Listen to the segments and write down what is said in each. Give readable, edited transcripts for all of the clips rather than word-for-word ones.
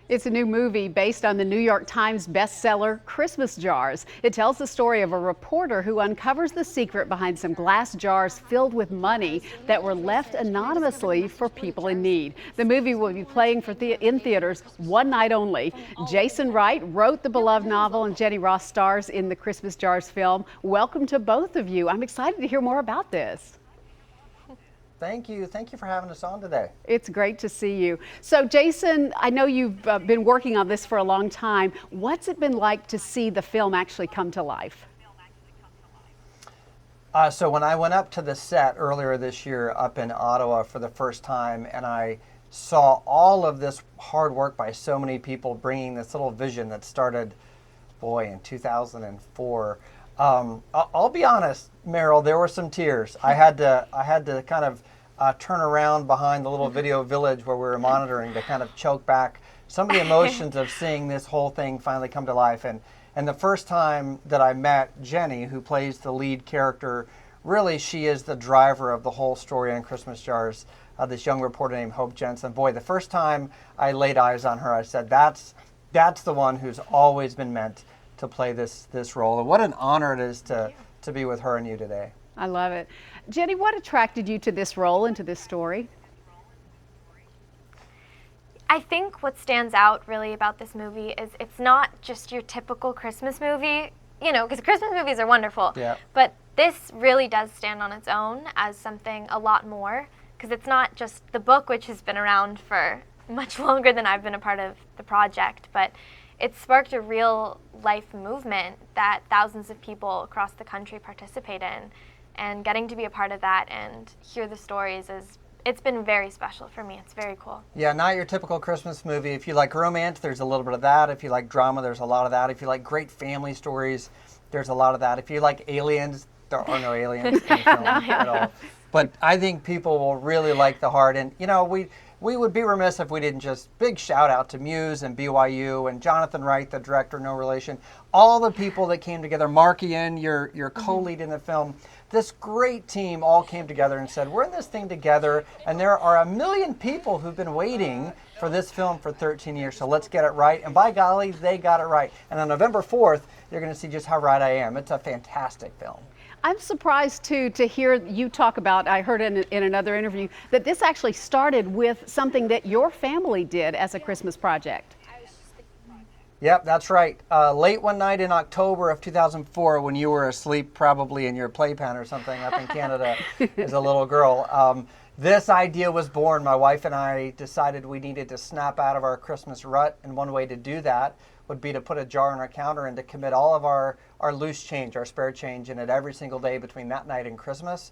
It's a new movie based on the New York Times bestseller Christmas Jars. It tells the story of a reporter who uncovers the secret behind some glass jars filled with money that were left anonymously for people in need. The movie will be playing in theaters one night only. Jason Wright wrote the beloved novel and Jenny Ross stars in the Christmas Jars film. Welcome to both of you. I'm excited to hear more about this. Thank you. Thank you for having us on today. It's great to see you. So, Jason, I know you've been working on this for a long time. What's it been like to see the film actually come to life? So when I went up to the set earlier this year up in Ottawa for the first time, and I saw all of this hard work by so many people bringing this little vision that started, boy, in 2004. I'll be honest, Meryl, there were some tears. I had to kind of turn around behind the little video village where we were monitoring to kind of choke back some of the emotions of seeing this whole thing finally come to life. And the first time that I met Jenny, who plays the lead character, really she is the driver of the whole story on Christmas Jars, this young reporter named Hope Jensen. Boy, the first time I laid eyes on her, I said, that's the one who's always been meant to play this role. And what an honor it is to be with her and you today. I love it. Jenny, what attracted you to this role and to this story? I think what stands out really about this movie is it's not just your typical Christmas movie, you know, because Christmas movies are wonderful. Yeah. But this really does stand on its own as something a lot more, because it's not just the book, which has been around for much longer than I've been a part of the project, but it sparked a real life movement that thousands of people across the country participate in. And getting to be a part of that and hear the stories it's been very special for me. It's very cool. Yeah, not your typical Christmas movie. If you like romance, there's a little bit of that. If you like drama, there's a lot of that. If you like great family stories, there's a lot of that. If you like aliens, there are no aliens in the film at all. But I think people will really like the heart. And, you know, we would be remiss if we didn't just big shout out to Muse and BYU and Jonathan Wright, the director, no relation. All the people that came together, Mark Ian, your co-lead in the film. This great team all came together and said, we're in this thing together, and there are 1 million people who've been waiting for this film for 13 years, so let's get it right. And by golly, they got it right. And on November 4th, you're going to see just how right I am. It's a fantastic film. I'm surprised, too, to hear you talk about, I heard in another interview, that this actually started with something that your family did as a Christmas project. Yep, that's right. Late one night in October of 2004, when you were asleep probably in your playpen or something up in Canada as a little girl, this idea was born. My wife and I decided we needed to snap out of our Christmas rut, and one way to do that would be to put a jar on our counter and to commit all of our loose change, our spare change in it every single day between that night and Christmas.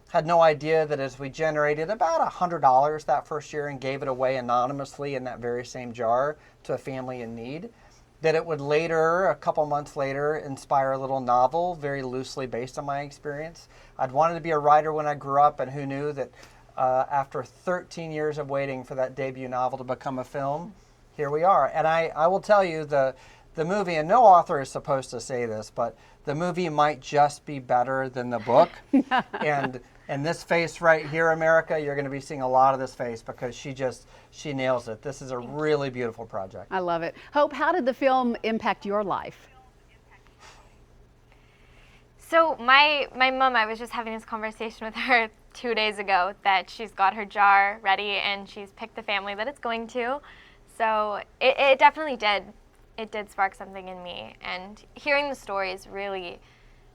Had no idea that as we generated about $100 that first year and gave it away anonymously in that very same jar to a family in need, that it would later, a couple months later, inspire a little novel very loosely based on my experience. I'd wanted to be a writer when I grew up, and who knew that after 13 years of waiting for that debut novel to become a film, here we are. And I will tell you, the movie, and no author is supposed to say this, but the movie might just be better than the book. And this face right here, America, you're going to be seeing a lot of this face because she nails it. This is a really beautiful project. I love it. Hope, how did the film impact your life? So my mom, I was just having this conversation with her 2 days ago that she's got her jar ready and she's picked the family that it's going to. So it definitely did. It did spark something in me, and hearing the stories really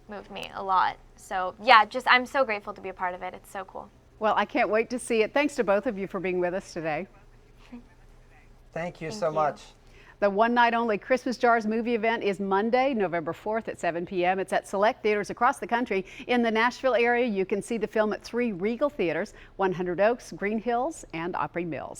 moved me a lot. So yeah, I'm so grateful to be a part of it. It's so cool. Well, I can't wait to see it. Thanks to both of you for being with us today. Thank you so much. The one night only Christmas Jars movie event is Monday, November 4th at 7 p.m. It's at select theaters across the country. In the Nashville area, you can see the film at 3 Regal theaters, 100 Oaks, Green Hills, and Opry Mills.